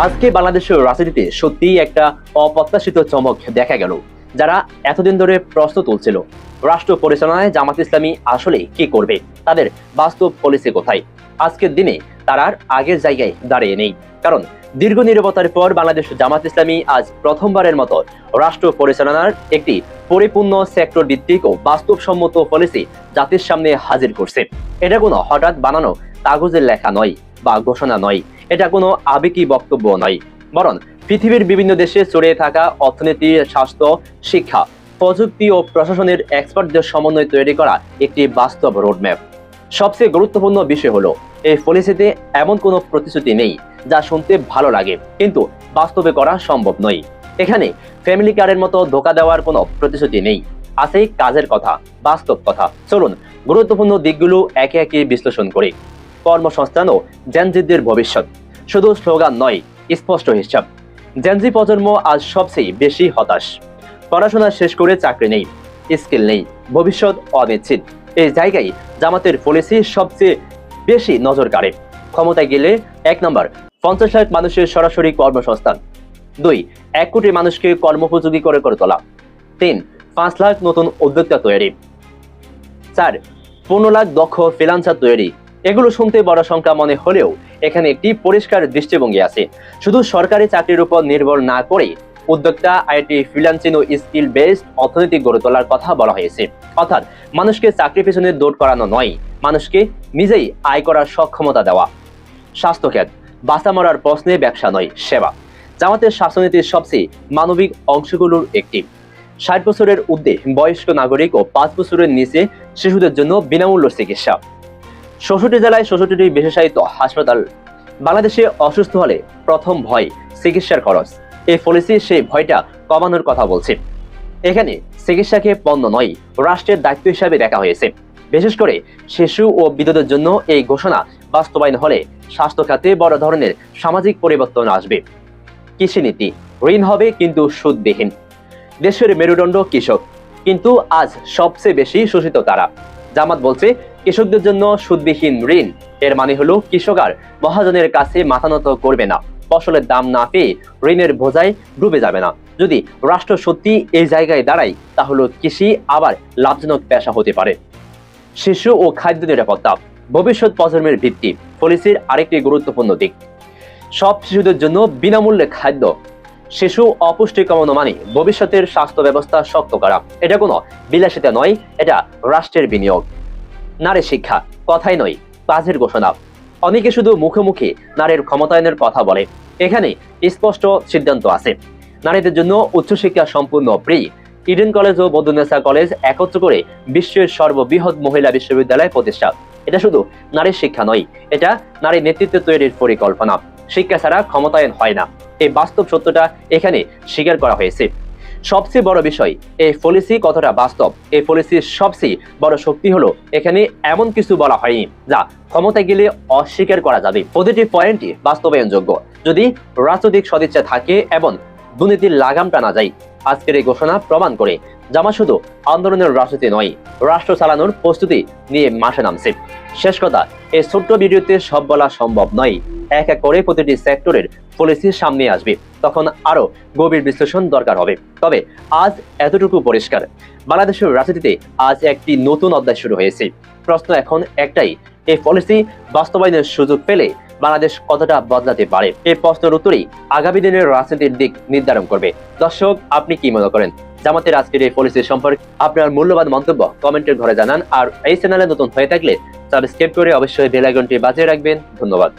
আজকে বাংলাদেশের রাজনীতিতে সত্যিই একটা অপ্রত্যাশিত চমক দেখা গেল। যারা এতদিন ধরে প্রশ্ন তুলছিল রাষ্ট্র পরিচালনায় জামাত ইসলামী আসলে কি করবে, তাদের বাস্তব পলিসি কোথায়, আজকের দিনে তারা আর আগের জায়গায় দাঁড়িয়ে নেই। কারণ দীর্ঘ নীরবতার পর বাংলাদেশ জামাত ইসলামী আজ প্রথমবারের মতো রাষ্ট্র পরিচালনার একটি পরিপূর্ণ সেক্টর ভিত্তিক ও বাস্তবসম্মত পলিসি জাতির সামনে হাজির করছে। এটা কোনো হঠাৎ বানানো কাগজের লেখা নয় বা ঘোষণা নয়, এটা কোনো আবেগী বক্তব্য নয়, বরং পৃথিবীর বিভিন্ন দেশে ছড়িয়ে থাকা অর্থনীতি, স্বাস্থ্য, শিক্ষা, প্রযুক্তি ও প্রশাসনের এক্সপার্টদের সমন্বয়ে তৈরি করা একটি বাস্তব রোডম্যাপ। সবচেয়ে গুরুত্বপূর্ণ বিষয় হলো এই পলিসিতে এমন কোনো প্রতিশ্রুতি নেই যা শুনতে ভালো লাগে কিন্তু বাস্তবে করা সম্ভব নয়। এখানে ফ্যামিলি কারের মতো ধোকা দেওয়ার কোনো প্রতিশ্রুতি নেই, আছে কাজের কথা, বাস্তব কথা। চলুন গুরুত্বপূর্ণ দিকগুলো একে একে বিশ্লেষণ করি। কর্মসংস্থান ও জেনজিদের ভবিষ্যৎ, শুধু স্লোগান নয়, স্পষ্ট হিসাব। জেনজি প্রজন্ম আজ সবচেয়ে বেশি হতাশ। পড়াশোনা শেষ করে চাকরি নেই, স্কিল নেই, ভবিষ্যৎ অনিশ্চিত। এই জায়গায় জামাতের পলিসি সবচেয়ে বেশি নজর কাড়ে। ক্ষমতায় গেলে 1 নম্বর, 50 লাখ মানুষের সরাসরি কর্মসংস্থান। 2, 1 কোটি মানুষকে কর্মোপযোগী করে তোলা। 3, 5 লাখ নতুন উদ্যোক্তা তৈরি। 4, 15 লাখ দক্ষ ফ্রিল্যান্সার তৈরি। এগুলো শুনতে বড় সংখ্যা মনে হলেও এখানে একটি পরিষ্কার দৃষ্টিভঙ্গি আছে। শুধু সরকারি চাকরির উপর নির্ভর না করে উদ্যোক্তা, আইটি, ফ্রিল্যান্সিং ও স্কিল বেসড অর্থনীতি গড়ে তোলার কথা বলা হয়েছে। অর্থাৎ মানুষকে চাকরি পেছনে দৌড় করানো নয়, মানুষকে নিজেই আয় করার সক্ষমতা দেওয়া। স্বাস্থ্যখাত, বাঁচা মরার প্রশ্নে ব্যবসা নয়, সেবা। জামাতের স্বাস্থ্যনীতির সবচেয়ে মানবিক অংশগুলোর একটি 60 বছরের ঊর্ধ্বে বয়স্ক নাগরিক ও 5 বছরের নিচে শিশুদের জন্য বিনামূল্য চিকিৎসা। 64 জেলায় 64টি বিশেষায়িত হাসপাতাল। বাংলাদেশে অসুস্থ হলে প্রথম ভয় চিকিৎসার খরচ। এই পলিসি সেই ভয়টা কমানোর কথা বলছে। এখানে চিকিৎসাকে পণ্য নয়, রাষ্ট্রের দায়িত্ব হিসাবে দেখা হয়েছে। বিশেষ করে শিশু ও বিধবার জন্য এই ঘোষণা বাস্তবায়ন হলে স্বাস্থ্য খাতে বড় ধরনের সামাজিক পরিবর্তন আসবে। কৃষি নীতি, ঋণ হবে কিন্তু সুদবিহীন। দেশের মেরুদণ্ড কৃষক, কিন্তু আজ সবচেয়ে বেশি শোষিত তারা। জামাত বলছে কৃষকদের জন্য সুদবিহীন ঋণ। এর মানে হলো কৃষক আর মহাজনের কাছে মাথা নত করবে না, ফসলের দাম না পেয়ে ঋণের বোঝায় ডুবে যাবে না। যদি রাষ্ট্র সত্যি এই জায়গায় দাঁড়ায় তাহলে কৃষি আবার লাভজনক পেশা হতে পারে। শিশু ও খাদ্য নিরাপত্তা, ভবিষ্যৎ প্রজন্মের ভিত্তি। পলিসির আরেকটি গুরুত্বপূর্ণ দিক, সব শিশুদের জন্য বিনামূল্যে খাদ্য। শিশু অপুষ্টি কমানো মানে ভবিষ্যতের স্বাস্থ্য ব্যবস্থা শক্ত করা। এটা কোনো বিলাসিতা নয়, এটা রাষ্ট্রের বিনিয়োগ। নারী শিক্ষা, কথাই নয়, কাজের ঘোষণা। অনেকে শুধু মুখে মুখে নারীর ক্ষমতায়নের কথা বলে, এখানে স্পষ্ট সিদ্ধান্ত আছে। নারীদের জন্য উচ্চশিক্ষা সম্পূর্ণ ফ্রি। ইডেন কলেজ ও বদরুন্নেসা কলেজ একত্র করে বিশ্বের সর্ববৃহৎ মহিলা বিশ্ববিদ্যালয় প্রতিষ্ঠা। এটা শুধু নারীর শিক্ষা নয়, এটা নারী নেতৃত্ব তৈরির পরিকল্পনা। শিক্ষা ছাড়া ক্ষমতায়ন হয় না, এই বাস্তব সত্যটা এখানে স্বীকার করা হয়েছে। সবচেয়ে বড় বিষয়, এই পলিসি কতটা বাস্তব। এই পলিসির সবচেয়ে বড় শক্তি হলো এখানে এমন কিছু বলা হয়নি যা ক্ষমতায় গেলে অস্বীকার করা যাবে। প্রতিটি পয়েন্টই বাস্তবায়নযোগ্য যদি রাজনৈতিক সদিচ্ছা থাকে এবং দুর্নীতির লাগাম টানা যায়। আজকের এই ঘোষণা প্রমাণ করে জামাত শুধু আন্দোলনের রাজনীতি নয়, রাষ্ট্র চালানোর প্রস্তুতি নিয়ে মাঠে নামছে। শেষ কথা, এই ছোট্ট ভিডিওতে সব বলা সম্ভব নয়। এক এক করে প্রতিটি সেক্টরের পলিসি সামনে আসবে, তখন আরো গভীর বিশ্লেষণ দরকার হবে। তবে আজ এতটুকু পরিষ্কার, বাংলাদেশের রাজনীতিতে আজ একটি নতুন অধ্যায় শুরু হয়েছে। প্রশ্ন এখন একটাই, এই পলিসি বাস্তবায়নের সুযোগ পেলে বাংলাদেশ কতটা বদলাতে পারে? এই প্রশ্নের উত্তরেই আগামী দিনের রাজনীতির দিক নির্ধারণ করবে। দর্শক, আপনি কি মনে করেন জামাতের আজকের এই পলিসি সম্পর্কে? আপনার মূল্যবান মন্তব্য কমেন্টের ঘরে জানান। আর এই চ্যানেলে নতুন হয়ে থাকলে সাবস্ক্রাইব করে অবশ্যই বেল আইকনটি বাজিয়ে রাখবেন। ধন্যবাদ।